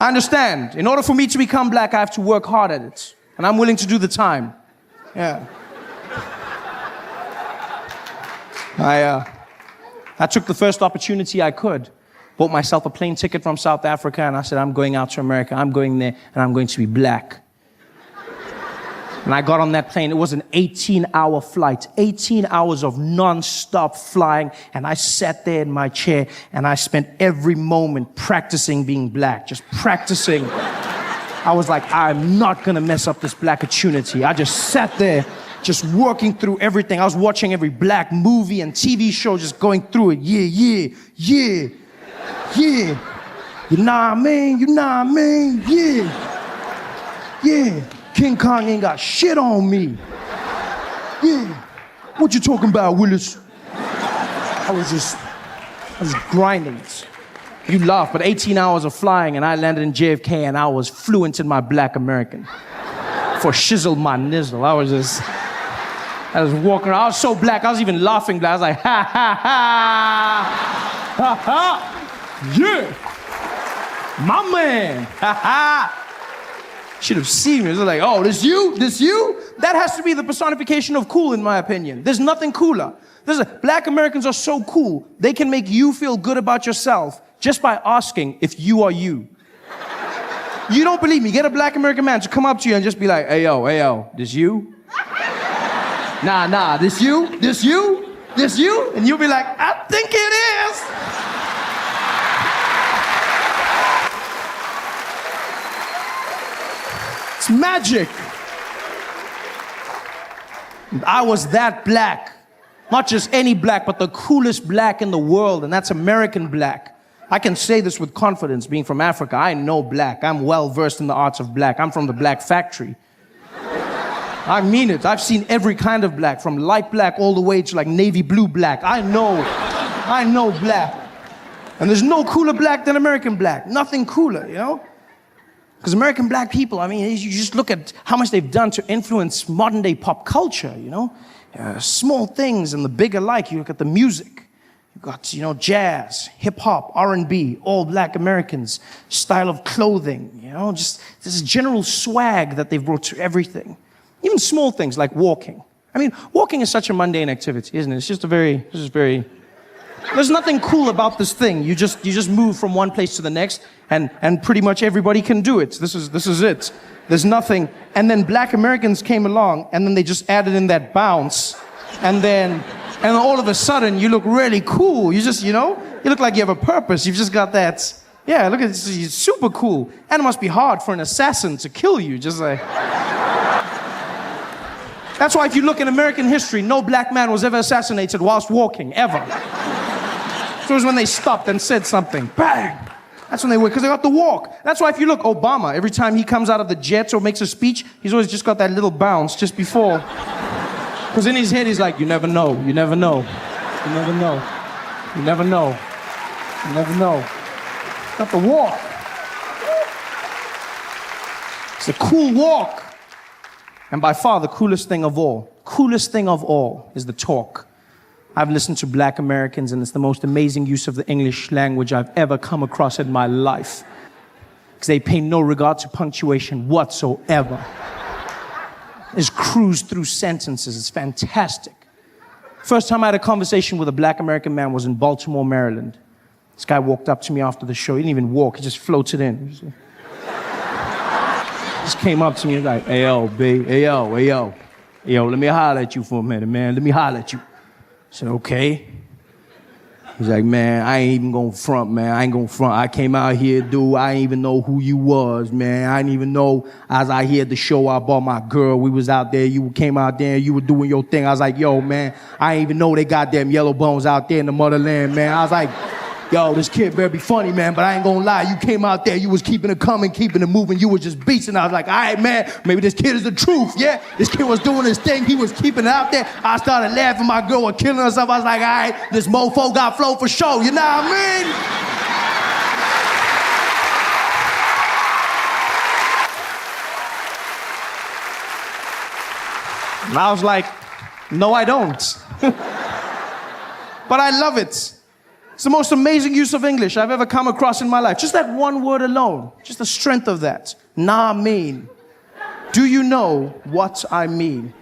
I understand. In order for me to become black, I have to work hard at it. And I'm willing to do the time. Yeah. I took the first opportunity I could. Bought myself a plane ticket from South Africa, and I said, I'm going out to America. I'm going there, and I'm going to be black. And I got on that plane. It was an 18-hour flight, 18 hours of non-stop flying. And I sat there in my chair, and I spent every moment practicing being black, just practicing. I was like, I'm not going to mess up this black opportunity. I just sat there, just working through everything. I was watching every black movie and TV show, just going through it. Yeah. You know what I mean? Yeah. King Kong ain't got shit on me. Yeah. What you talking about, Willis? I was grinding it. You laugh, but 18 hours of flying, and I landed in JFK, and I was fluent in my black American. For shizzle my nizzle. I was walking around. I was so black, I was even laughing black. I was like, ha, ha, ha. Yeah. My man. Ha, ha. Should have seen me. It was like, oh, this you? That has to be the personification of cool, in my opinion. There's nothing cooler. Black Americans are so cool. They can make you feel good about yourself just by asking if you are you. You don't believe me? Get a black American man to come up to you and just be like, hey, yo, this you? Nah, this you? And you'll be like, I think it is. It's magic. I was that black. Not just any black, but the coolest black in the world, and that's American black. I can say this with confidence, being from Africa. I know black. I'm well versed in the arts of black. I'm from the black factory. I mean it. I've seen every kind of black, from light black all the way to like navy blue black. I know black. And there's no cooler black than American black. Nothing cooler, you know? Because American black people, I mean, you just look at how much they've done to influence modern day pop culture, you know? Small things and the big alike. You look at the music. You've got, jazz, hip hop, R&B, all black Americans, style of clothing, just this general swag that they've brought to everything. Even small things like walking. I mean, walking is such a mundane activity, isn't it? It's just very... There's nothing cool about this thing. You just move from one place to the next, and pretty much everybody can do it. This is it. There's nothing. And then black Americans came along, and then they just added in that bounce, and all of a sudden you look really cool. You just, you look like you have a purpose. You've just got that. Yeah, look at this. You're super cool. And it must be hard for an assassin to kill you. Just like. That's why if you look in American history, no black man was ever assassinated whilst walking, ever. So it was when they stopped and said something. Bang! That's when they were, because they got the walk. That's why if you look, Obama, every time he comes out of the jet or makes a speech, he's always just got that little bounce just before. Because in his head, he's like, you never know. Got the walk. It's a cool walk. And by far, the coolest thing of all is the talk. I've listened to black Americans, and it's the most amazing use of the English language I've ever come across in my life. Because they pay no regard to punctuation whatsoever. Just cruise through sentences. It's fantastic. First time I had a conversation with a black American man was in Baltimore, Maryland. This guy walked up to me after the show. He didn't even walk. He just floated in. Just came up to me and was like, hey, yo, B, hey, yo, let me holler at you for a minute, man. Let me holler at you. I said, okay. He's like, man, I ain't even gonna front, man. I ain't gonna front. I came out here, dude. I didn't even know who you was, man. I didn't even know. I was out here at the show. I bought my girl. We was out there. You came out there. You were doing your thing. I was like, yo, man, I didn't even know they goddamn yellow bones out there in the motherland, man. I was like, yo, this kid better be funny, man, but I ain't gonna lie. You came out there, you was keeping it coming, keeping it moving, you was just beasting. I was like, all right, man, maybe this kid is the truth, yeah? This kid was doing his thing, he was keeping it out there. I started laughing, my girl was killing herself. I was like, all right, this mofo got flow for show, you know what I mean? And I was like, no, I don't. But I love it. It's the most amazing use of English I've ever come across in my life. Just that one word alone. Just the strength of that. Nah mean. Do you know what I mean?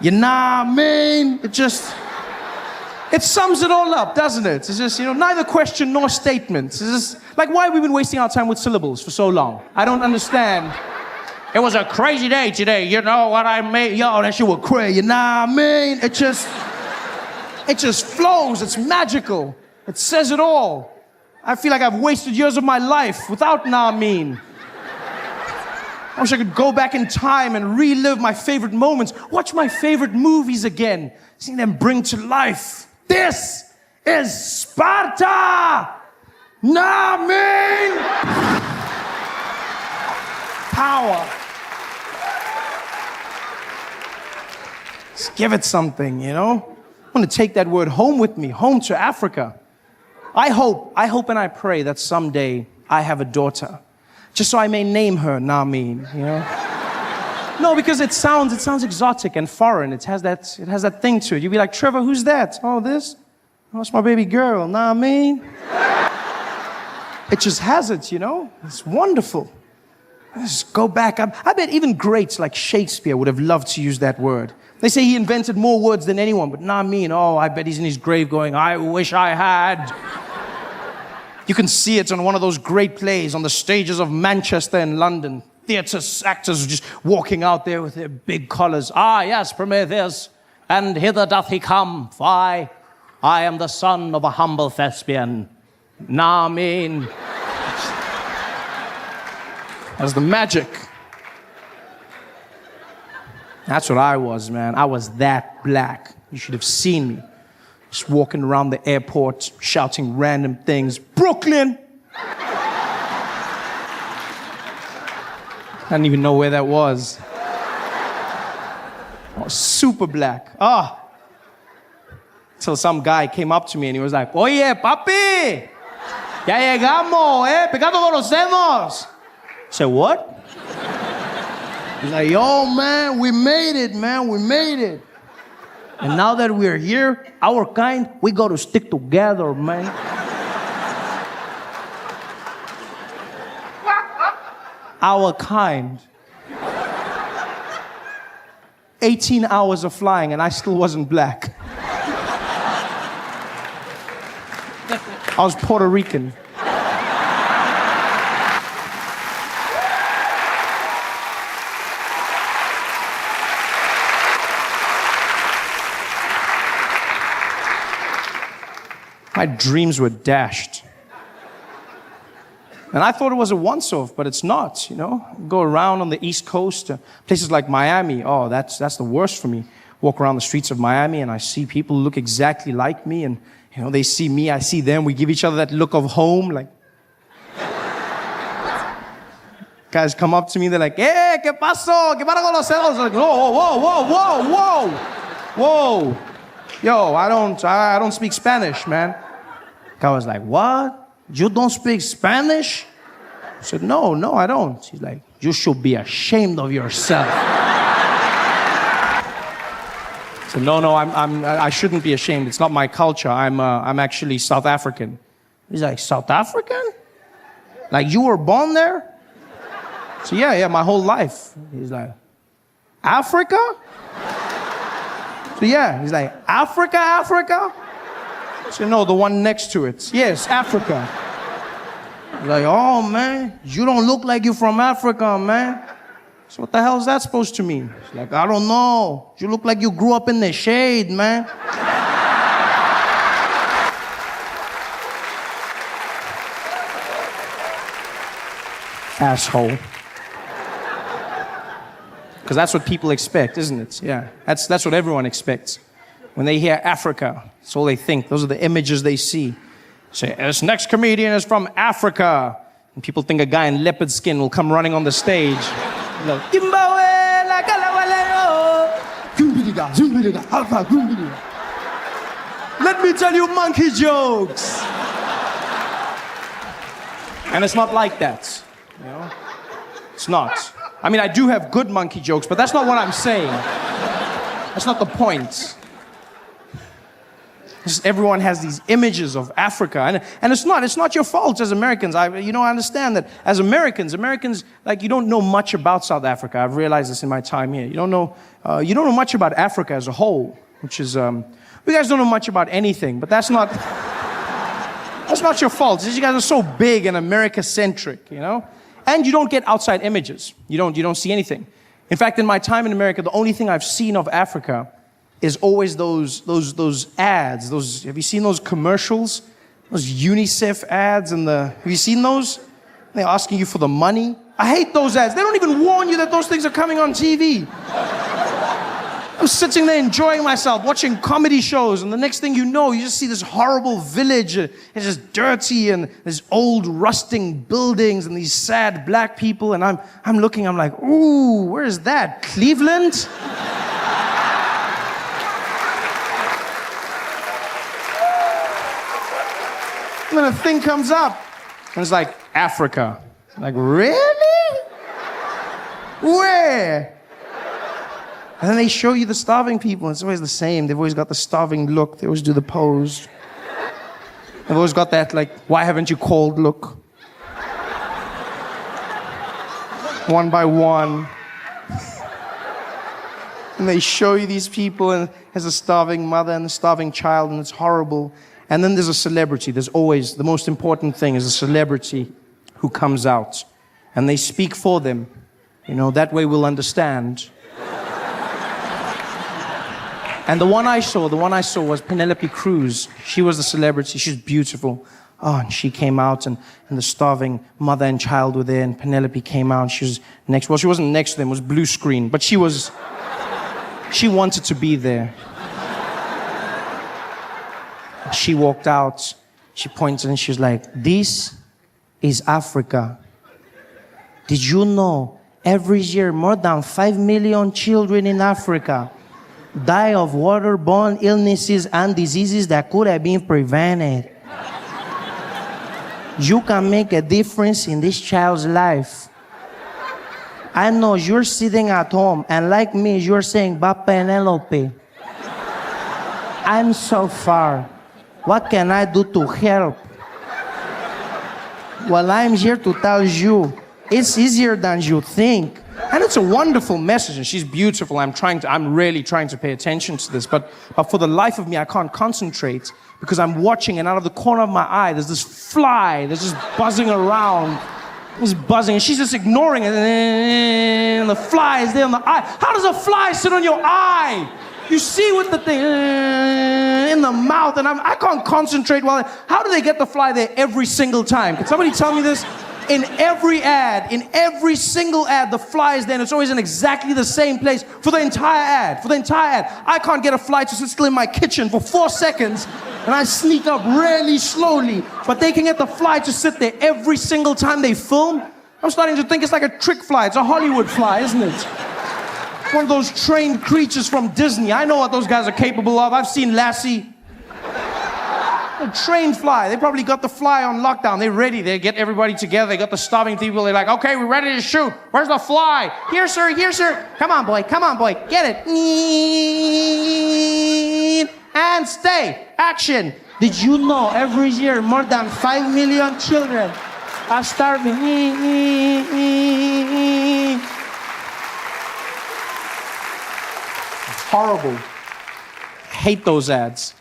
You nah mean? It sums it all up, doesn't it? It's just, neither question nor statement. It's just, like, why have we been wasting our time with syllables for so long? I don't understand. It was a crazy day today, you know what I mean? Yo, that shit was crazy, you know what I mean? It just flows, it's magical. It says it all. I feel like I've wasted years of my life without nah mean. I wish I could go back in time and relive my favorite moments, watch my favorite movies again, seeing them bring to life. This is Sparta! Nah mean! Power. Just give it something, I want to take that word home with me, home to Africa. I hope and I pray that someday I have a daughter, just so I may name her Namin, No, because it sounds exotic and foreign. It has that thing to it. You'd be like, Trevor, who's that? Oh, this? Oh, it's my baby girl, Namin. It just has it, It's wonderful. Just go back. I bet even greats like Shakespeare would have loved to use that word. They say he invented more words than anyone, but not me. Oh, I bet he's in his grave going, I wish I had. You can see it on one of those great plays on the stages of Manchester and London. Theatre actors just walking out there with their big collars. Ah, yes, Prometheus, and hither doth he come. I am the son of a humble thespian. Nah, mean. That's the magic. That's what I was, man. I was that black. You should have seen me. Just walking around the airport, shouting random things. Brooklyn! I didn't even know where that was. I was super black. Till some guy came up to me and he was like, Oye, papi! Ya llegamos, Pecado conocemos! I said, what? He's like, yo, man, we made it, man, we made it. And now that we're here, our kind, we got to stick together, man. Our kind. 18 hours of flying and I still wasn't black. I was Puerto Rican. My dreams were dashed. And I thought it was a once-off, but it's not, Go around on the East Coast, places like Miami. Oh, that's the worst for me. Walk around the streets of Miami and I see people look exactly like me and, they see me, I see them. We give each other that look of home, like. Guys come up to me, they're like, hey, ¿qué pasó? ¿Qué para conocerlos? I'm like, whoa. Yo, I don't speak Spanish, man. Guy was like, what? You don't speak Spanish? I said, no, I don't. He's like, you should be ashamed of yourself. I said, no, I shouldn't be ashamed. It's not my culture. I'm actually South African. He's like, South African? Like you were born there? So yeah, my whole life. He's like, Africa? So yeah, he's like, Africa? I said, no, the one next to it. Yes, Africa. He's like, oh man, you don't look like you're from Africa, man. So what the hell is that supposed to mean? He's like, I don't know. You look like you grew up in the shade, man. Asshole. Because that's what people expect, isn't it? Yeah, that's what everyone expects. When they hear Africa, that's all they think. Those are the images they see. Say, this next comedian is from Africa. And people think a guy in leopard skin will come running on the stage. Let me tell you monkey jokes. And it's not like that. It's not. I mean, I do have good monkey jokes, but that's not what I'm saying. That's not the point. Everyone has these images of Africa, and it's not your fault as Americans. I understand that as Americans, like, you don't know much about South Africa. I've realized this in my time here. You don't know much about Africa as a whole, which is, you guys don't know much about anything, but that's not your fault. It's just you guys are so big and America-centric, and you don't get outside images. You don't see anything. In fact, in my time in America, the only thing I've seen of Africa is always those ads. Have you seen those commercials? Those UNICEF ads have you seen those? They're asking you for the money. I hate those ads. They don't even warn you that those things are coming on TV. I'm sitting there enjoying myself, watching comedy shows, and the next thing you know, you just see this horrible village. It's just dirty, and there's old rusting buildings, and these sad black people, and I'm looking, I'm like, ooh, where is that? Cleveland? And then a thing comes up, and it's like, Africa. I'm like, really? Where? And then they show you the starving people, and it's always the same. They've always got the starving look. They always do the pose. They've always got that, like, why haven't you called look? One by one. And they show you these people, and there's a starving mother and a starving child, and it's horrible. And then there's a celebrity. There's always, the most important thing is a celebrity who comes out. And they speak for them. That way we'll understand. And the one I saw was Penelope Cruz. She was the celebrity. She's beautiful. Oh, and she came out, and the starving mother and child were there, and Penelope came out. She was next. Well, she wasn't next to them. It was blue screen. But she wanted to be there. She walked out, she pointed, and she was like, this is Africa. Did you know every year more than 5 million children in Africa die of waterborne illnesses and diseases that could have been prevented? You can make a difference in this child's life. I know you're sitting at home, and like me, you're saying, "Ba Penelope, I'm so far. What can I do to help?" Well, I'm here to tell you, it's easier than you think. And it's a wonderful message, and she's beautiful. I'm really trying to pay attention to this, but for the life of me, I can't concentrate because I'm watching, and out of the corner of my eye, there's this fly that's just buzzing around. It's buzzing, and she's just ignoring it, and the fly is there on the eye. How does a fly sit on your eye? You see with the thing in the mouth, and I can't concentrate how do they get the fly there every single time? Can somebody tell me this? In every single ad, the fly is there, and it's always in exactly the same place for the entire ad. I can't get a fly to sit still in my kitchen for 4 seconds, and I sneak up really slowly, but they can get the fly to sit there every single time they film. I'm starting to think it's like a trick fly. It's a Hollywood fly, isn't it? One of those trained creatures from Disney. I know what those guys are capable of. I've seen Lassie. A trained fly. They probably got the fly on lockdown. They're ready. They get everybody together. They got the starving people. They're like, okay, we're ready to shoot. Where's the fly? Here, sir. Here, sir. Come on, boy. Get it. And stay. Action. Did you know every year more than 5 million children are starving? Horrible. Hate those ads.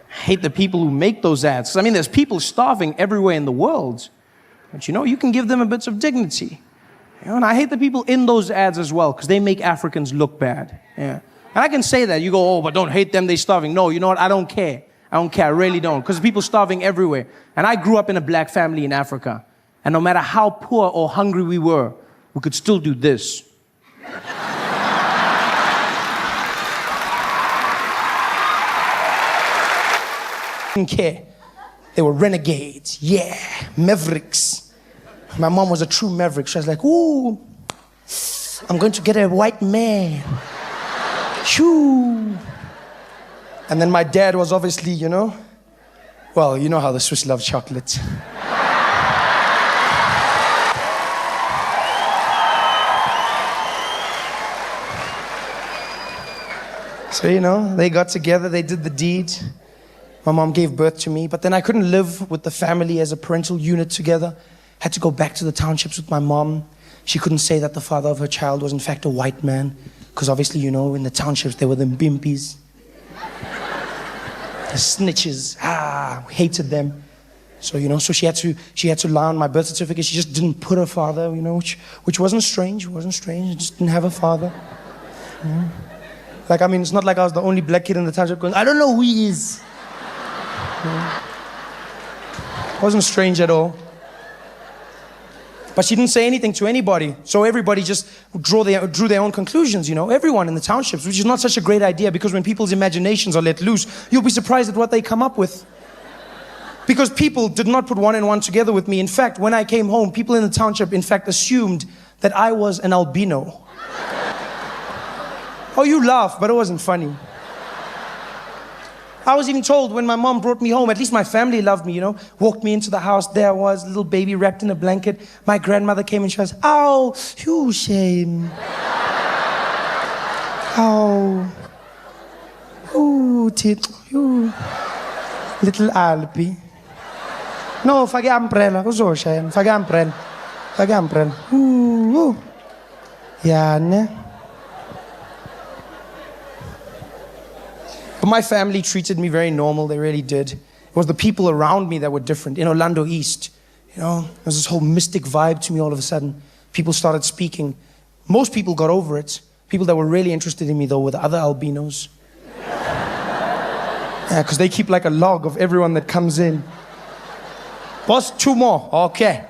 Hate the people who make those ads. I mean, there's people starving everywhere in the world. But you can give them a bit of dignity. And I hate the people in those ads as well, because they make Africans look bad. Yeah. And I can say that. You go, oh, but don't hate them, they're starving. No, you know what? I don't care. I really don't. Because people starving everywhere. And I grew up in a black family in Africa. And no matter how poor or hungry we were, we could still do this. Didn't care. They were renegades. Yeah, mavericks. My mom was a true maverick. She was like, ooh, I'm going to get a white man. Shoo. And then my dad was obviously, well, you know how the Swiss love chocolate. So, they got together, they did the deed. My mom gave birth to me, but then I couldn't live with the family as a parental unit together. Had to go back to the townships with my mom. She couldn't say that the father of her child was in fact a white man, because obviously, you know, in the townships there were the bimpies. The snitches, hated them. So, you know, so she had to lie on my birth certificate. She just didn't put her father, you know, which wasn't strange. It wasn't strange. She just didn't have a father. Yeah. Like, I mean, it's not like I was the only black kid in the township going, I don't know who he is. Yeah. It wasn't strange at all. But she didn't say anything to anybody. So everybody just drew their own conclusions, you know, everyone in the townships, which is not such a great idea, because when people's imaginations are let loose, you'll be surprised at what they come up with. Because people did not put one and one together with me. In fact, when I came home, people in the township, in fact, assumed that I was an albino. Oh, you laugh, but it wasn't funny. I was even told when my mom brought me home, at least my family loved me, you know, walked me into the house, there I was, little baby wrapped in a blanket. My grandmother came and she was, "Ow, you shame. Ow. Ooh, you little Alpi. No, faghi umbrella, cosa c'è? Faghi umbrella. Faghi umbrella. Yeah, ne? But my family treated me very normal, they really did. It was the people around me that were different. In Orlando East, you know, there was this whole mystic vibe to me all of a sudden. People started speaking. Most people got over it. People that were really interested in me, though, were the other albinos. Yeah, because they keep like a log of everyone that comes in. Boss, 2 more. Okay.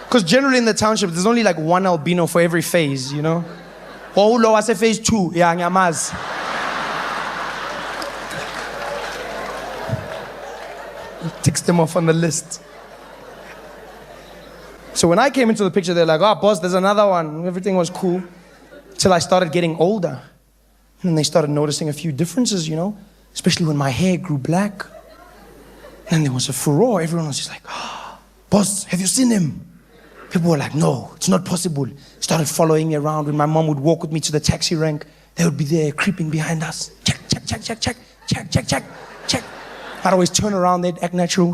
Because generally in the township, there's only like 1 albino for every phase, you know? Oh, lo, I say phase 2. Yeah, nyamaz. Ticks them off on the list. So when I came into the picture, they're like, "Oh, boss, there's another one." Everything was cool. Till I started getting older. And they started noticing a few differences, you know? Especially when my hair grew black. And there was a furore. Everyone was just like, "Oh, boss, have you seen him?" People were like, "No, it's not possible." Started following me around. When my mom would walk with me to the taxi rank, they would be there creeping behind us. Check, check, check, check, check, check, check, check, check. I'd always turn around, they'd act natural.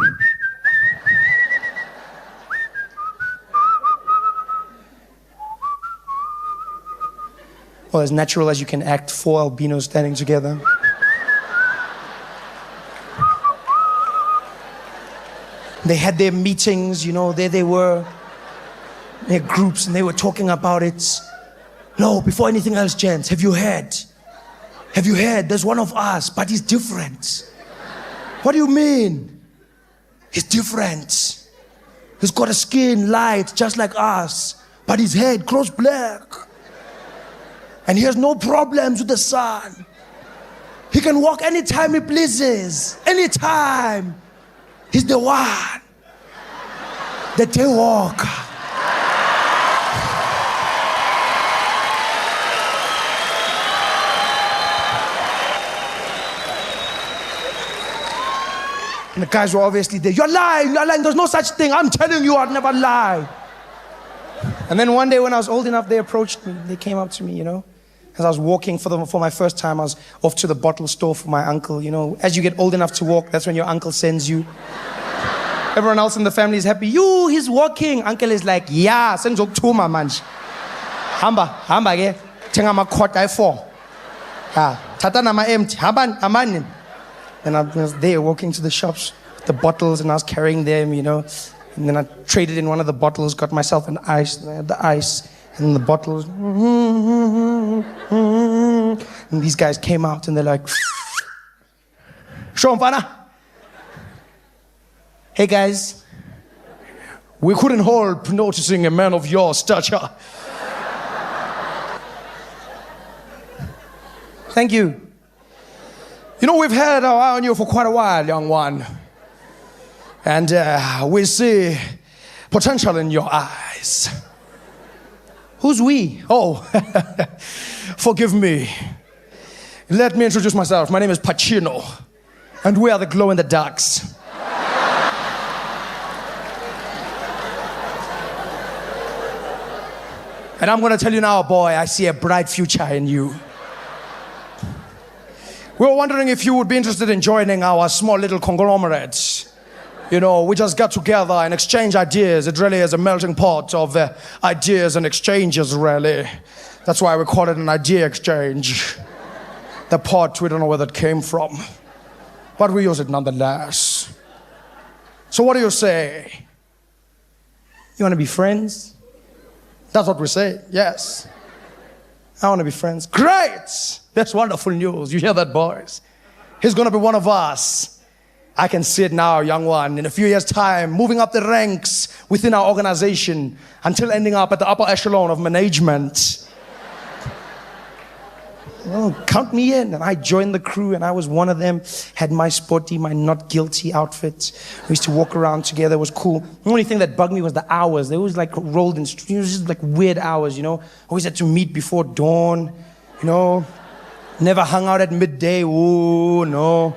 Well, as natural as you can act, 4 albinos standing together. They had their meetings, you know, there they were. Their groups, and they were talking about it. No, before anything else, gents, have you heard? Have you heard? There's one of us, but he's different. What do you mean? He's different. He's got a skin light, just like us, but his head grows black. And he has no problems with the sun. He can walk anytime he pleases. Anytime. He's the one. The daywalker. And the guys were obviously there. You're lying, there's no such thing. I'm telling you, I'd never lie. And then one day when I was old enough, they approached me. They came up to me, you know. As I was walking for my first time, I was off to the bottle store for my uncle, you know. As you get old enough to walk, that's when your uncle sends you. Everyone else in the family is happy. He's walking. Uncle is like, yeah, sengizokthuma manje. Hamba ke. Thenga amakhota ay-4. Yeah, thatha nama-empty. Hamba. And I was there walking to the shops with the bottles, and I was carrying them, you know. And then I traded in one of the bottles, got myself an ice, and I had the ice, and the bottles. And these guys came out, and they're like, "Show 'em, Fana." Hey guys, we couldn't help noticing a man of your stature. Thank you. You know, we've had our eye on you for quite a while, young one. And we see potential in your eyes. Who's we? Oh, forgive me. Let me introduce myself. My name is Pacino, and we are the glow-in-the-darks. And I'm going to tell you now, boy, I see a bright future in you. We were wondering if you would be interested in joining our small little conglomerate. You know, we just got together and exchange ideas. It really is a melting pot of ideas and exchanges, really. That's why we call it an idea exchange. The pot, we don't know where that came from. But we use it nonetheless. So what do you say? You want to be friends? That's what we say, yes. I want to be friends. Great! That's wonderful news. You hear that, boys? He's going to be one of us. I can see it now, young one, in a few years' time, moving up the ranks within our organization until ending up at the upper echelon of management. Well, count me in. And I joined the crew, and I was one of them. Had my sporty, my not guilty outfit. We used to walk around together. It was cool. The only thing that bugged me was the hours. They always like rolled in, just like weird hours, you know. Always had to meet before dawn, you know. Never hung out at midday. Ooh, no.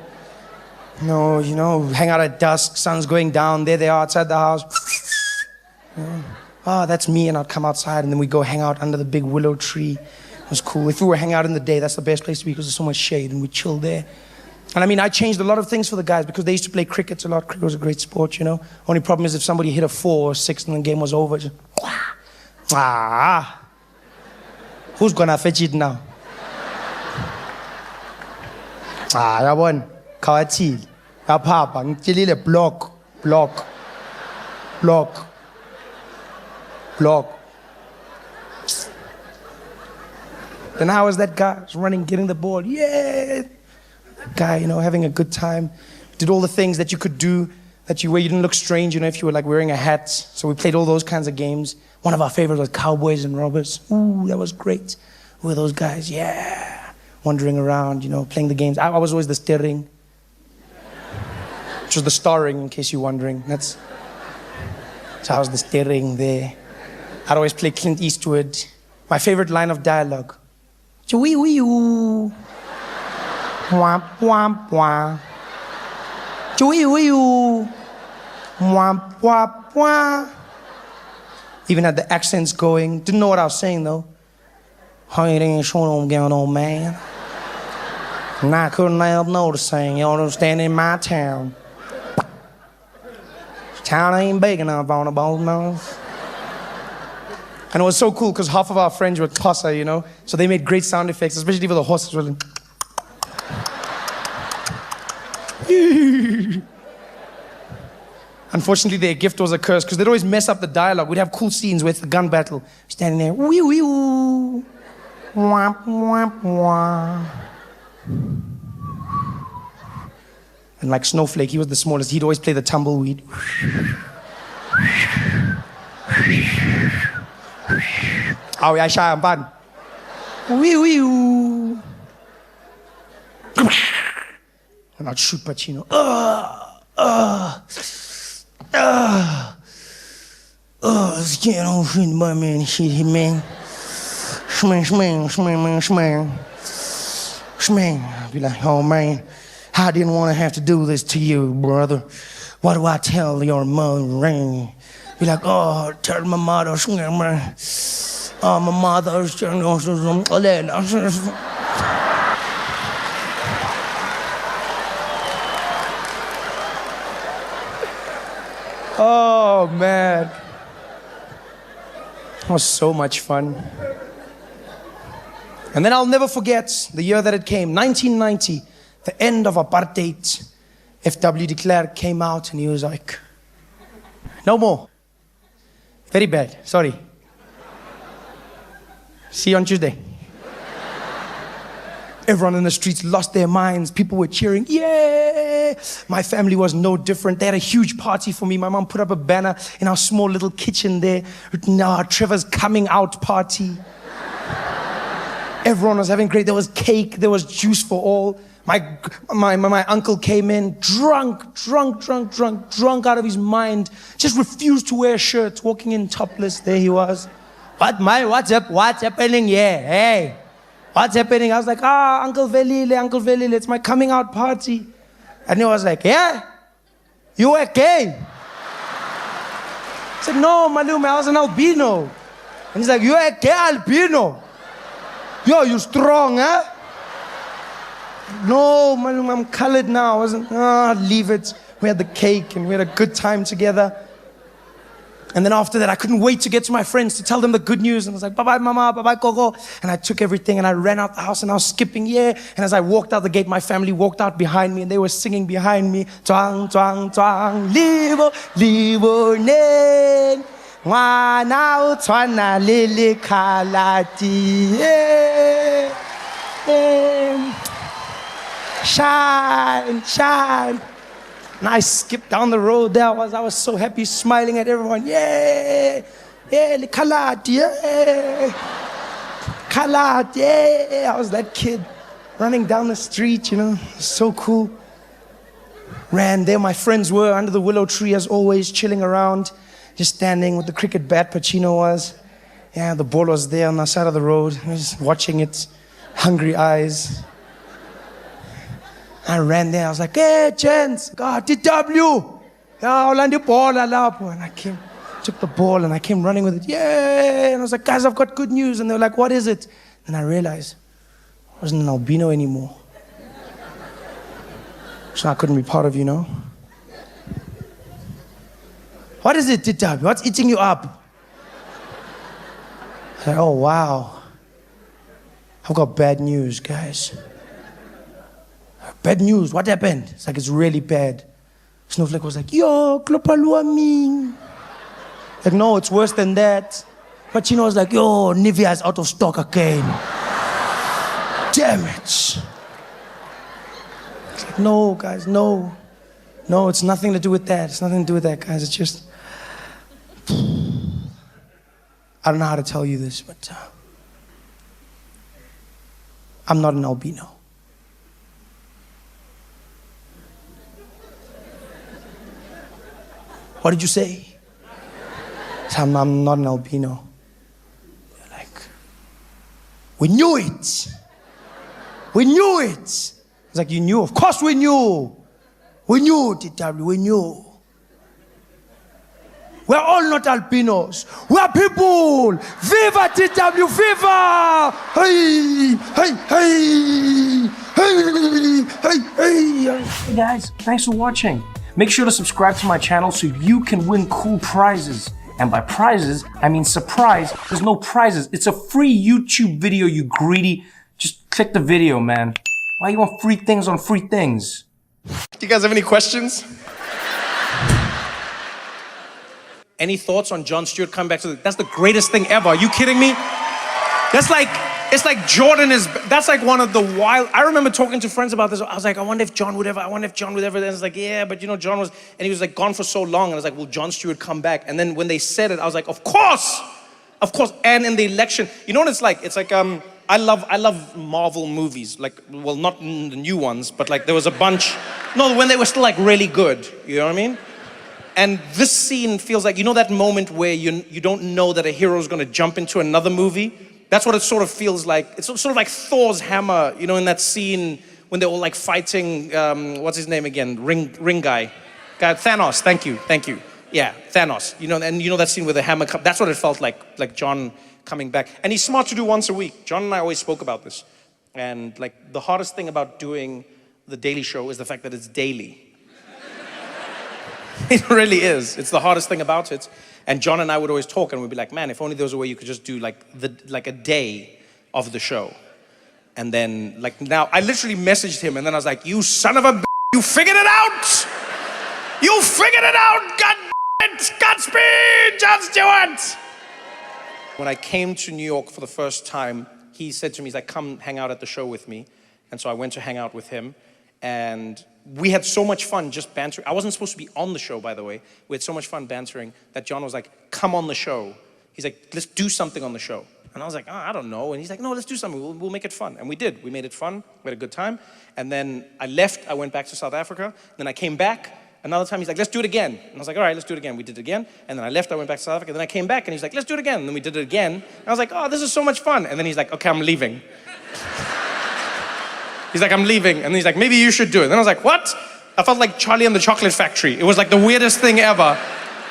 No, you know, hang out at dusk, sun's going down, there they are outside the house. Oh, that's me, and I'd come outside, and then we'd go hang out under the big willow tree. It was cool. If we were hanging out in the day, that's the best place to be because there's so much shade, and we'd chill there. And I mean, I changed a lot of things for the guys because they used to play cricket a lot. Cricket was a great sport, you know. Only problem is if somebody hit a 4 or 6 and the game was over, just, who's gonna fetch it now? I won. Kawatil, Papa, Ngilile block. Then how was that guy? Was running, getting the ball. Yeah! That guy, you know, having a good time. Did all the things that you could do where you didn't look strange, you know, if you were like wearing a hat. So we played all those kinds of games. One of our favorites was Cowboys and Robbers. Ooh, that was great. Who were those guys? Yeah. Wandering around, you know, playing the games. I was always the steering. Which was the starring, in case you're wondering. So I was the steering there. I'd always play Clint Eastwood. My favorite line of dialogue. Choo-wee-wee-oo. Womp, womp, womp. Choo-wee-wee-oo. Womp, womp, womp. Even had the accents going. Didn't know what I was saying, though. How you ain't showing them going on, man? And I couldn't help noticing, you understand, in my town. Town ain't big enough on the both nose. And it was so cool because half of our friends were Xhosa, you know, so they made great sound effects, especially for the horses. Really. Unfortunately, their gift was a curse because they'd always mess up the dialogue. We'd have cool scenes with the gun battle, standing there, wee wee woo, womp womp womp. And like Snowflake, he was the smallest. He'd always play the tumbleweed. Oh, yeah, shy and bad. Wee wee woo. And I'd shoot Pacino. Skin on shit, my man, shit, man. Shmang. I'd be like, oh man, I didn't want to have to do this to you, brother. What do I tell your mother? Be like, oh, tell my mother, my mother. Oh man, it was so much fun. And then I'll never forget the year that it came, 1990, the end of apartheid. F.W. de Klerk came out and he was like, no more. Very bad, sorry. See you on Tuesday. Everyone in the streets lost their minds. People were cheering, yeah! My family was no different. They had a huge party for me. My mom put up a banner in our small little kitchen there. Trevor's coming out party. Everyone was having great. There was cake, there was juice for all. My uncle came in, drunk out of his mind. Just refused to wear shirts, walking in topless. There he was. What's happening here? Hey, what's happening? I was like, Uncle Velile, it's my coming out party. And he was like, yeah? You were gay? I said, no, Malume, I was an albino. And he's like, you were a gay albino? Yo, you strong, huh? No, man, I'm colored now. I wasn't, leave it. We had the cake and we had a good time together. And then after that, I couldn't wait to get to my friends to tell them the good news. And I was like, bye-bye, mama, bye-bye, Gogo. And I took everything and I ran out the house and I was skipping, yeah. And as I walked out the gate, my family walked out behind me and they were singing behind me. Twang, twang, twang, libo, libo, nen. Wana utwana lili kalati. Shine, shine. And I skipped down the road there. I was so happy, smiling at everyone. Yeah, yeah, Kalat, yeah, Kalat, yeah. I was that kid running down the street, you know, so cool. Ran there, my friends were under the willow tree as always, chilling around, just standing with the cricket bat. Pacino was. Yeah, the ball was there on the side of the road. I was watching it, hungry eyes. I ran there, I was like, hey, gents, God, DW. Yeah, I'll land the ball, and I took the ball and I came running with it. Yeah, and I was like, guys, I've got good news. And they were like, what is it? And I realized I wasn't an albino anymore. So I couldn't be part of, you know. What is it, DW? What's eating you up? I said, oh, wow. I've got bad news, guys. Bad news, what happened? It's like, it's really bad. Snowflake was like, yo, global warming. Like, no, it's worse than that. But you know, was like, yo, Nivea is out of stock again. Damn it. It's like, no, guys, no. No, it's nothing to do with that. It's nothing to do with that, guys. It's just, I don't know how to tell you this, but I'm not an albino. What did you say? I'm not an albino. They're like, we knew it. We knew it. I was like, you knew? Of course we knew. We knew, TW, we knew. We're all not albinos. We're people. Viva TW, viva! Hey, hey, hey, hey, hey, hey. Hey guys, thanks for watching. Make sure to subscribe to my channel so you can win cool prizes. And by prizes, I mean surprise. There's no prizes. It's a free YouTube video, you greedy. Just click the video, man. Why you want free things on free things? Do you guys have any questions? Any thoughts on Jon Stewart coming back to that's the greatest thing ever. Are you kidding me? That's like, it's like Jordan is, that's like one of the wild, I remember talking to friends about this. I was like, I wonder if John would ever, And it's like, yeah, but you know, John was, and he was like gone for so long. And I was like, will Jon Stewart come back? And then when they said it, I was like, of course. And in the election, you know what it's like? It's like, I love Marvel movies. Like, well, not the new ones, but like there was a bunch, no, when they were still like really good. You know what I mean? And this scene feels like, you know that moment where you don't know that a hero is going to jump into another movie? That's what it sort of feels like. It's sort of like Thor's hammer, you know, in that scene when they're all like fighting, what's his name again? Ring guy. Thanos, thank you. Yeah, Thanos. You know, and you know that scene where the hammer, that's what it felt like John coming back. And he's smart to do once a week. John and I always spoke about this. And like the hardest thing about doing The Daily Show is the fact that it's daily. It really is. It's the hardest thing about it. And John and I would always talk and we'd be like, man, if only there was a way you could just do like a day of the show. And then like now, I literally messaged him and then I was like, you son of a b****, you figured it out! You figured it out! God it! Godspeed, Jon Stewart! When I came to New York for the first time, he said to me, he's like, come hang out at the show with me. And so I went to hang out with him. And we had so much fun just bantering. I wasn't supposed to be on the show, by the way. We had so much fun bantering that John was like, come on the show. He's like, let's do something on the show. And I was like, oh, I don't know. And he's like, no, let's do something. We'll make it fun. And we did. We made it fun. We had a good time. And then I left. I went back to South Africa. Then I came back. Another time, he's like, let's do it again. And I was like, all right, let's do it again. We did it again. And then I left. I went back to South Africa. Then I came back. And he's like, let's do it again. And then we did it again. And I was like, oh, this is so much fun. And then he's like, okay, I'm leaving. He's like, I'm leaving. And then he's like, maybe you should do it. And I was like, what? I felt like Charlie and the Chocolate Factory. It was like the weirdest thing ever.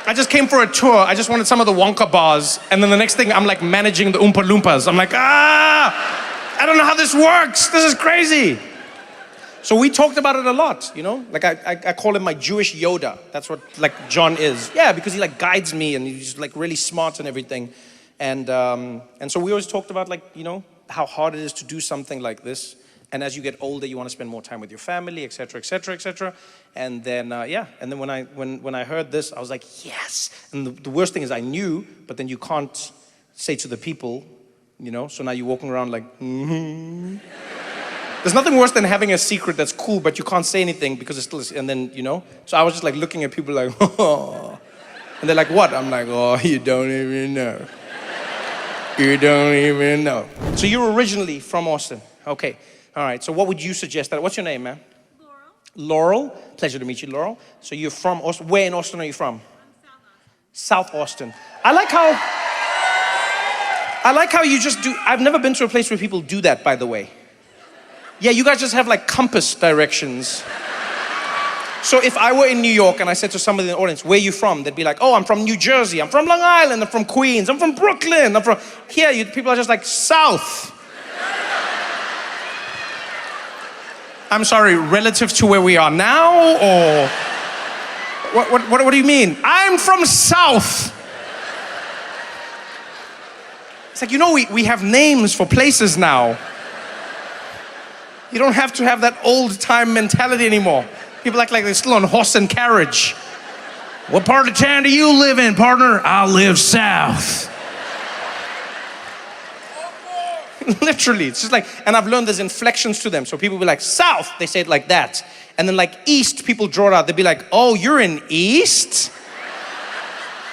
I just came for a tour. I just wanted some of the Wonka bars. And then the next thing, I'm like managing the Oompa Loompas. I'm like, I don't know how this works. This is crazy. So we talked about it a lot, you know? Like I call him my Jewish Yoda. That's what like John is. Yeah, because he like guides me and he's like really smart and everything. And so we always talked about like, you know, how hard it is to do something like this. And as you get older, you want to spend more time with your family, et cetera, et cetera, et cetera. And then, and then when I heard this, I was like, yes. And the worst thing is I knew, but then you can't say to the people, you know, so now you're walking around like, mm-hmm. There's nothing worse than having a secret that's cool, but you can't say anything because it's still, and then, you know. So I was just like looking at people like, oh. And they're like, what? I'm like, oh, you don't even know. You don't even know. So you're originally from Austin. Okay. All right. So what would you suggest? What's your name, man? Laurel. Laurel. Pleasure to meet you, Laurel. So you're from Austin. Where in Austin are you from? I'm South South Austin. Austin. I like how you just do, I've never been to a place where people do that, by the way. Yeah, you guys just have like compass directions. So if I were in New York and I said to somebody in the audience, where are you from? They'd be like, oh, I'm from New Jersey, I'm from Long Island, I'm from Queens, I'm from Brooklyn, I'm from... Here, people are just like, South. I'm sorry, relative to where we are now, or... What do you mean? I'm from South. It's like, you know, we have names for places now. You don't have to have that old time mentality anymore. People act like they're still on horse and carriage. What part of town do you live in, partner? I live south. Literally, it's just like, and I've learned there's inflections to them. So people be like, south, they say it like that. And then like east, people draw it out. They'd be like, oh, you're in east?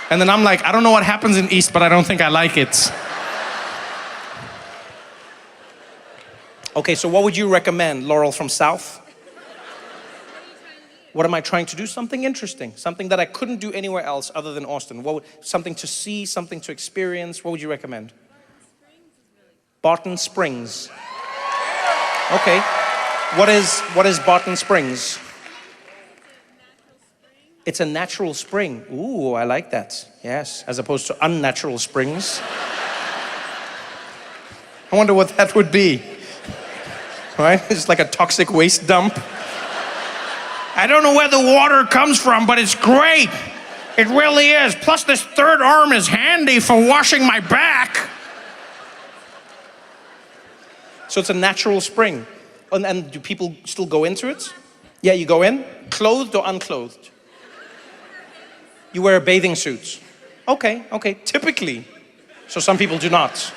And then I'm like, I don't know what happens in east, but I don't think I like it. Okay, so what would you recommend, Laurel from South? What am I trying to do? Something interesting, something that I couldn't do anywhere else other than Austin. Something to see, something to experience. What would you recommend? Barton Springs. Okay. What is Barton Springs? It's a natural spring. Ooh, I like that. Yes, as opposed to unnatural springs. I wonder what that would be. Right? It's like a toxic waste dump. I don't know where the water comes from, but it's great. It really is. Plus, this third arm is handy for washing my back. So it's a natural spring. And do people still go into it? Yeah, you go in, clothed or unclothed? You wear a bathing suit. Okay, typically. So some people do not.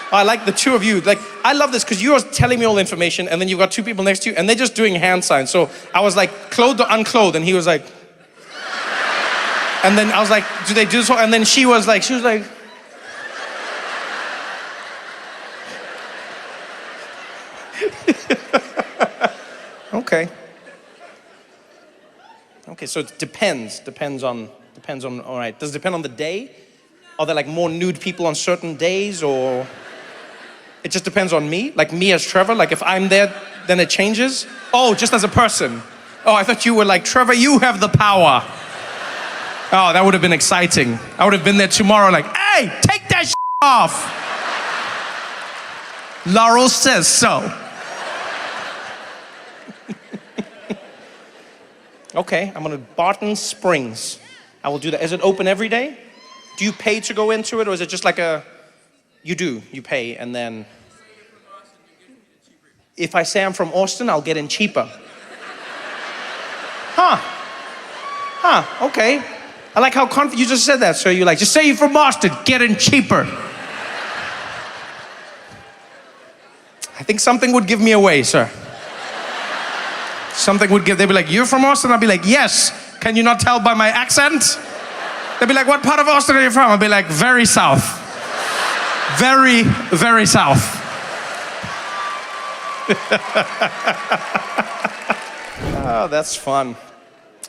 I like the two of you. Like, I love this because you are telling me all the information and then you've got two people next to you and they're just doing hand signs. So I was like, clothed or unclothed? And he was like, and then I was like, do they do so? And then she was like, okay. Okay, so it depends on, all right. Does it depend on the day? Are there like more nude people on certain days, or? It just depends on me, like me as Trevor, like if I'm there, then it changes? Oh, just as a person. Oh, I thought you were like, Trevor, you have the power. Oh, that would have been exciting. I would have been there tomorrow like, hey, take that shit off. Laurel says so. Okay, I'm gonna Barton Springs. I will do that. Is it open every day? Do you pay to go into it, or is it just like a, you do, you pay, and then if I say I'm from Austin, I'll get in cheaper. Okay. I like how confident you just said that. So you're like, just say you're from Austin, get in cheaper. I think something would give me away, sir. Something would give, they'd be like, you're from Austin? I'd be like, yes. Can you not tell by my accent? They'd be like, what part of Austin are you from? I'd be like, very south. Very, very south. Oh, that's fun.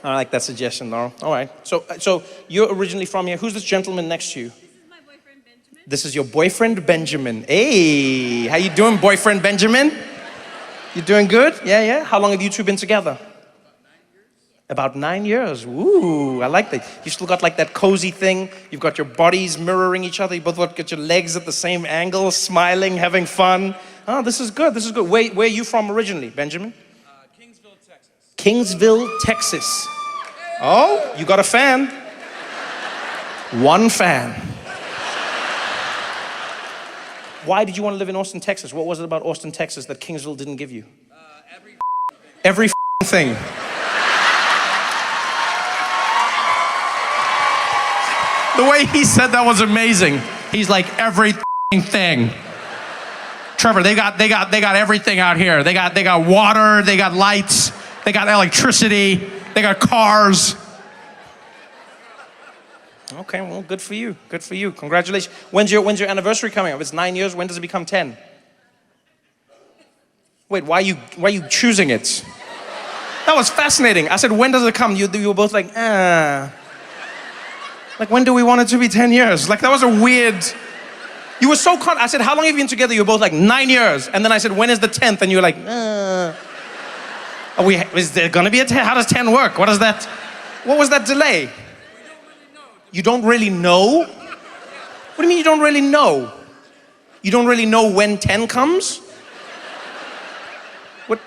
I like that suggestion, Laurel. All right. So you're originally from here. Who's this gentleman next to you? This is my boyfriend, Benjamin. This is your boyfriend, Benjamin. Hey, how you doing, boyfriend, Benjamin? You doing good? Yeah. How long have you two been together? About 9 years. Ooh, I like that. You still got like that cozy thing. You've got your bodies mirroring each other. You both got your legs at the same angle, smiling, having fun. Oh, this is good. Where are you from originally, Benjamin? Kingsville, Texas. Oh, you got a fan. One fan. Why did you want to live in Austin, Texas? What was it about Austin, Texas that Kingsville didn't give you? Every thing. The way he said that was amazing. He's like, everything. Trevor, they got everything out here. They got water, they got lights, they got electricity, they got cars. Okay, well, good for you. Good for you. Congratulations. When's your anniversary coming up? It's 9 years. When does it become 10? Wait, why are you choosing it? That was fascinating. I said, when does it come? You were both like, Like, when do we want it to be 10 years? Like, that was a weird... You were so I said, how long have you been together? You were both like, 9 years. And then I said, when is the 10th? And you were like, Is there gonna be a 10? How does 10 work? What is that? What was that delay? You don't really know? What do you mean you don't really know? You don't really know when 10 comes? What?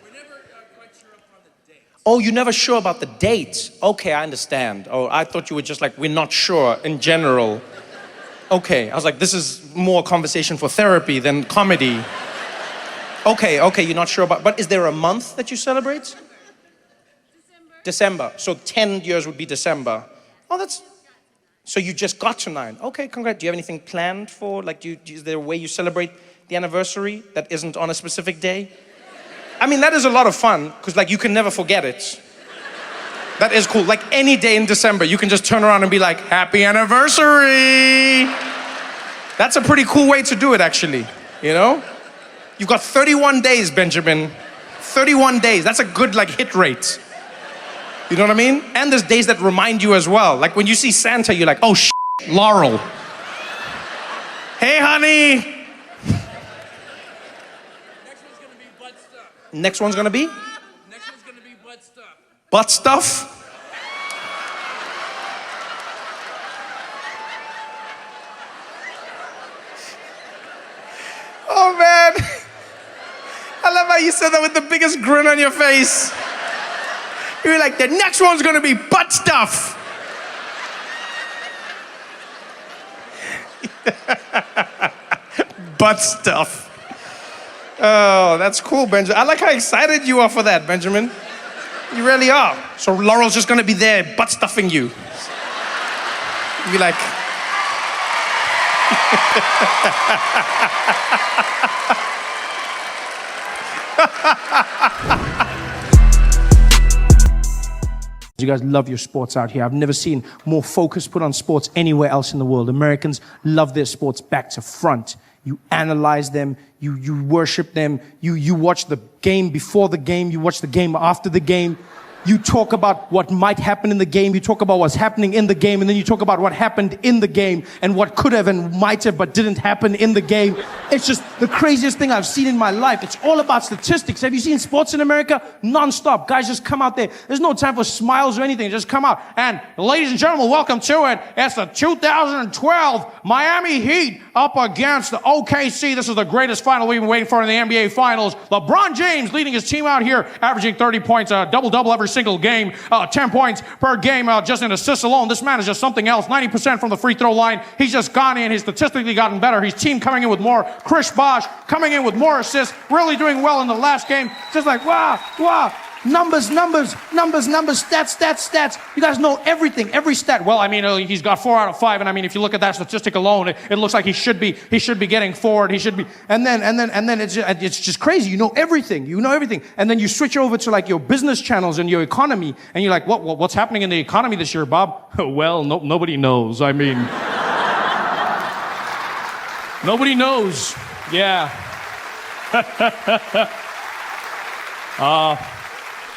We're never quite sure upon the date. Oh, you're never sure about the date. Okay, I understand. Oh, I thought you were just like, we're not sure in general. Okay, I was like, this is more conversation for therapy than comedy. Okay, you're not sure about, but is there a month that you celebrate? December. So 10 years would be December. Oh, so you just got to 9. Okay, congrats. Do you have anything planned for, like, is there a way you celebrate the anniversary that isn't on a specific day? I mean, that is a lot of fun, because, like, you can never forget it. That is cool. Like, any day in December, you can just turn around and be like, happy anniversary. That's a pretty cool way to do it, actually, you know? You've got 31 days, Benjamin. 31 days. That's a good, like, hit rate. You know what I mean? And there's days that remind you as well. Like when you see Santa, you're like, oh shit, Laurel. Hey, honey. Next one's gonna be butt stuff. Next one's gonna be? Next one's gonna be butt stuff. Butt stuff? Oh man. I love how you said that with the biggest grin on your face. You were like, the next one's gonna be butt stuff. Butt stuff. Oh, that's cool, Benjamin. I like how excited you are for that, Benjamin. You really are. So Laurel's just gonna be there butt stuffing you. You'll be like... You guys love your sports out here. I've never seen more focus put on sports anywhere else in the world. Americans love their sports back to front. You analyze them, you worship them, you watch the game before the game, you watch the game after the game. You talk about what might happen in the game, you talk about what's happening in the game, and then you talk about what happened in the game and what could have and might have but didn't happen in the game. It's just the craziest thing I've seen in my life. It's all about statistics. Have you seen sports in America? Non-stop. Guys just come out there. There's no time for smiles or anything. Just come out. And ladies and gentlemen, welcome to it. It's the 2012 Miami Heat up against the OKC. This is the greatest final we've been waiting for in the NBA Finals. LeBron James leading his team out here, averaging 30 points, double-double every single game, 10 points per game, just in assists alone. This man is just something else. 90% from the free throw line. He's just gone in. He's statistically gotten better. His team coming in with more. Chris Bosh coming in with more assists, really doing well in the last game. Just like, wow. Numbers, stats. You guys know everything, every stat. Well, I mean, he's got 4 out of 5, and I mean, if you look at that statistic alone, it looks like he should be getting forward. He should be, and then it's just crazy. You know everything, and then you switch over to like your business channels and your economy, and you're like, what's happening in the economy this year, Bob? Well, nobody knows. I mean, nobody knows. Yeah.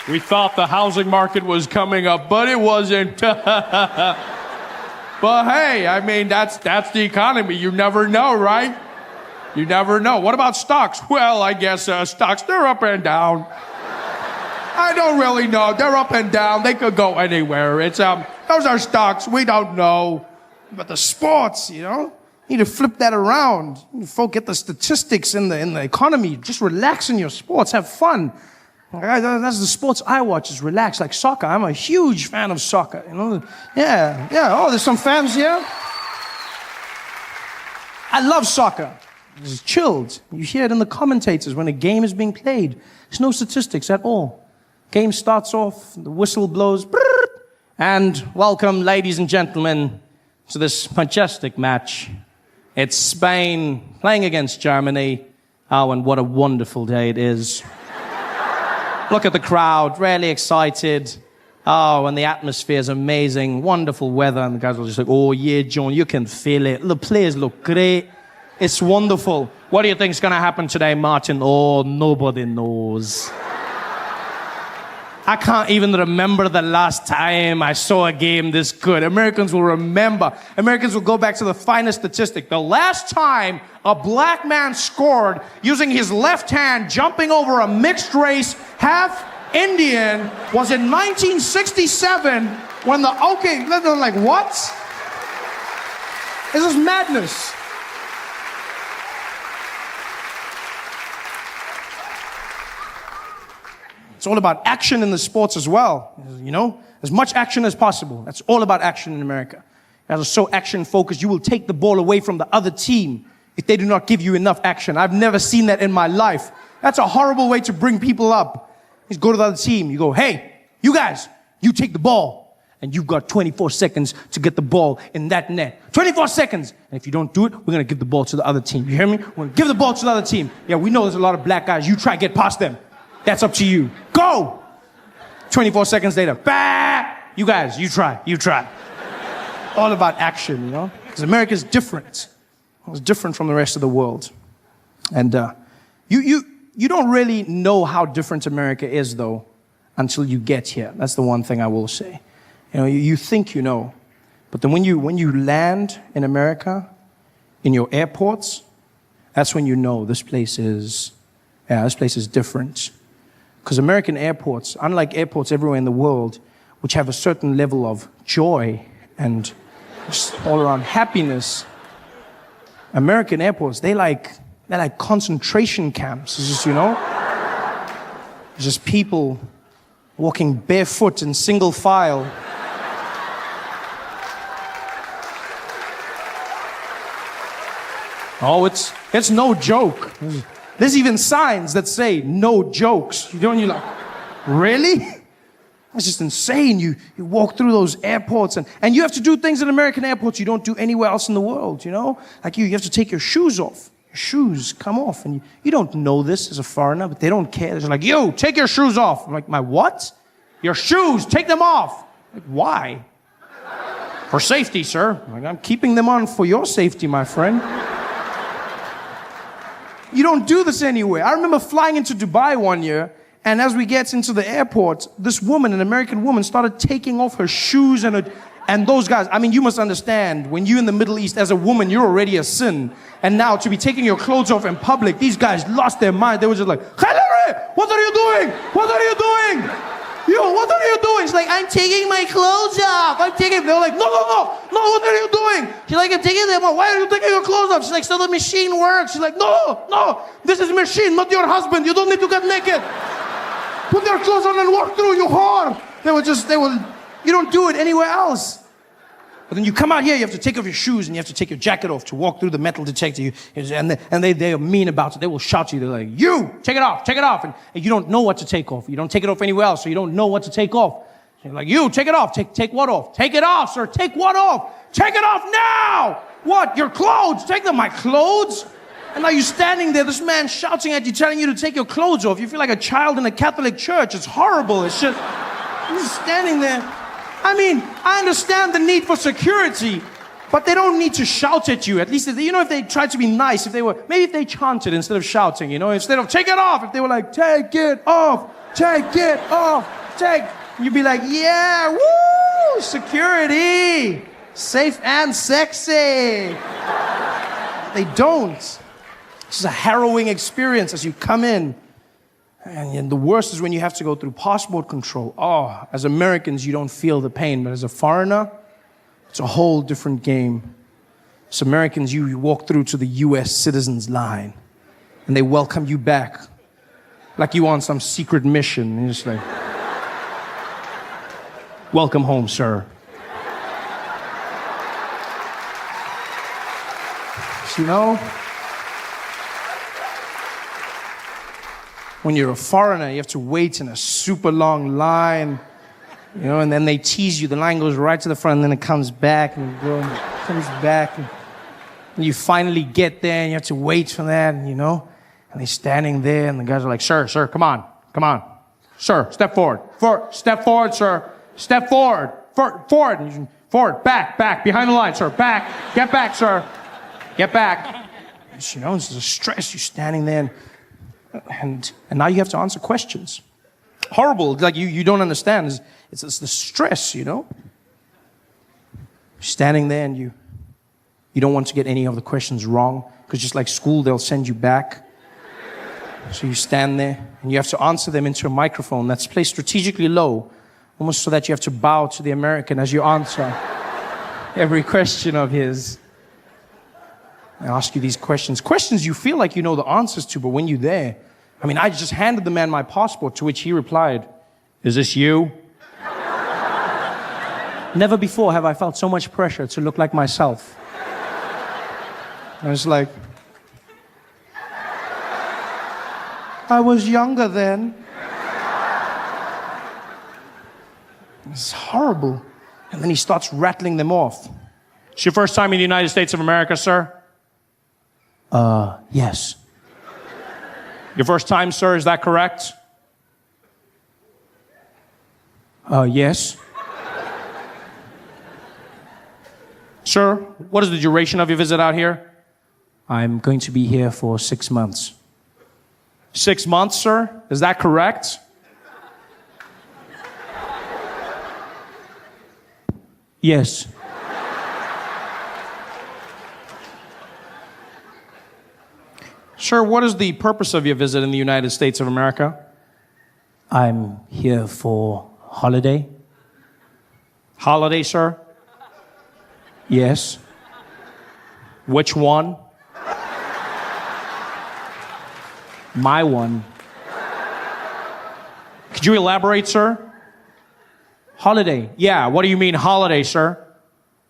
We thought the housing market was coming up, but it wasn't. But hey, I mean, that's the economy. You never know, right? You never know. What about stocks? Well, I guess stocks, they're up and down. I don't really know. They're up and down. They could go anywhere. It's those are stocks. We don't know. But the sports, you know? You need to flip that around. Forget the statistics in the economy. Just relax in your sports. Have fun. That's the sports I watch, is relaxed, like soccer. I'm a huge fan of soccer, you know? Yeah. Oh, there's some fans here. I love soccer. It's chilled. You hear it in the commentators when a game is being played. There's no statistics at all. Game starts off, the whistle blows, and welcome, ladies and gentlemen, to this majestic match. It's Spain playing against Germany. Oh, and what a wonderful day it is. Look at the crowd, really excited. Oh, and the atmosphere is amazing, wonderful weather, and the guys are just like, oh yeah, John, you can feel it. The players look great. It's wonderful. What do you think's going to happen today, Martin? Oh, nobody knows. I can't even remember the last time I saw a game this good. Americans will remember. Americans will go back to the finest statistic. The last time a black man scored using his left hand, jumping over a mixed race, half Indian, was in 1967 when they're like, what? This is madness. It's all about action in the sports as well, you know? As much action as possible. That's all about action in America. As so action-focused, you will take the ball away from the other team if they do not give you enough action. I've never seen that in my life. That's a horrible way to bring people up. You go to the other team, you go, hey, you guys, you take the ball. And you've got 24 seconds to get the ball in that net. 24 seconds! And if you don't do it, we're gonna give the ball to the other team. You hear me? We're gonna give the ball to the other team. Yeah, we know there's a lot of black guys. You try to get past them. That's up to you. Go! 24 seconds later, bah! You guys, you try. All about action, you know? Because America's different. It's different from the rest of the world. And you don't really know how different America is, though, until you get here. That's the one thing I will say. You know, you think you know. But then when you land in America, in your airports, that's when you know this place is different. Because American airports, unlike airports everywhere in the world, which have a certain level of joy and just all around happiness, American airports, they're like concentration camps. It's just, you know, it's just people walking barefoot in single file. Oh, it's no joke. There's even signs that say, no jokes. You know, and you're like, really? It's just insane. You walk through those airports and you have to do things in American airports you don't do anywhere else in the world, you know? Like you have to take your shoes off. Your shoes come off. And you don't know this as a foreigner, but they don't care. They're like, yo, take your shoes off. I'm like, my what? Your shoes, take them off. Like, why? For safety, sir. I'm like, I'm keeping them on for your safety, my friend. You don't do this anywhere. I remember flying into Dubai one year, and as we get into the airport, this woman, an American woman, started taking off her shoes and those guys. I mean, you must understand, when you're in the Middle East as a woman, you're already a sin. And now to be taking your clothes off in public, these guys lost their mind. They were just like, Hillary, what are you doing? What are you doing? Yo, what are you doing? She's like, I'm taking my clothes off. They're like, no, what are you doing? She's like, I'm taking them off. Why are you taking your clothes off? She's like, so the machine works. She's like, no, this is a machine, not your husband. You don't need to get naked. Put your clothes on and walk through, you whore. You don't do it anywhere else. But then you come out here, you have to take off your shoes and you have to take your jacket off to walk through the metal detector. And they are mean about it. They will shout to you. They're like, you, take it off. And you don't know what to take off. You don't take it off anywhere else, so you don't know what to take off. They're like, you, take it off. Take what off? Take it off, sir. Take what off? Take it off now. What? Your clothes. Take them. My clothes? And now you're standing there, this man shouting at you, telling you to take your clothes off. You feel like a child in a Catholic church. It's horrible. It's just, you're just standing there. I mean, I understand the need for security, but they don't need to shout at you. At least, if they tried to be nice, maybe if they chanted instead of shouting, instead of take it off, if they were like, take it off, you'd be like, yeah, woo, security, safe and sexy. They don't. This is a harrowing experience as you come in. And the worst is when you have to go through passport control. Oh, as Americans, you don't feel the pain. But as a foreigner, it's a whole different game. As Americans, you walk through to the U.S. citizens line. And they welcome you back. Like you on some secret mission. And you're just like, welcome home, sir. You know? When you're a foreigner, you have to wait in a super long line, you know, and then they tease you. The line goes right to the front, and then it comes back, and it comes back, and you finally get there, and you have to wait for that, and, you know, and they're standing there, and the guys are like, sir, come on, sir, step forward, step forward, sir, step forward, forward, and forward, back, behind the line, sir, back, get back, sir, get back. And, you know, it's a stress. You're standing there, and now you have to answer questions. Horrible, like you don't understand. It's the stress, you know. You're standing there and you don't want to get any of the questions wrong, because just like school, they'll send you back. So you stand there and you have to answer them into a microphone that's placed strategically low, almost so that you have to bow to the American as you answer every question of his. I ask you these questions you feel like you know the answers to, but when you're there, I mean, I just handed the man my passport, to which he replied, "Is this you?" Never before have I felt so much pressure to look like myself. I was like, I was younger then. It's horrible. And then he starts rattling them off. It's your first time in the United States of America, sir? Yes. Your first time, sir, is that correct? Yes. Sir, what is the duration of your visit out here? I'm going to be here for 6 months. 6 months, sir? Is that correct? Yes. Sir, what is the purpose of your visit in the United States of America? I'm here for holiday. Holiday, sir? Yes. Which one? My one. Could you elaborate, sir? Holiday. Yeah, what do you mean holiday, sir?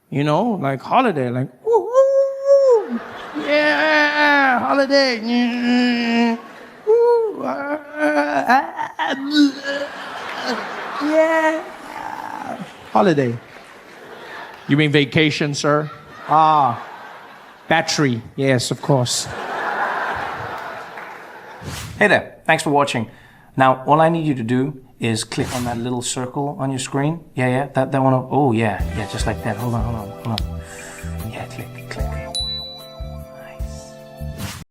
You know, like holiday, like, woo, woo, woo. Yeah, holiday. Woo, yeah. Holiday. You mean vacation, sir? Battery. Yes, of course. Hey there, thanks for watching. Now, all I need you to do is click on that little circle on your screen. Yeah, that one. Oh, yeah, just like that. Hold on.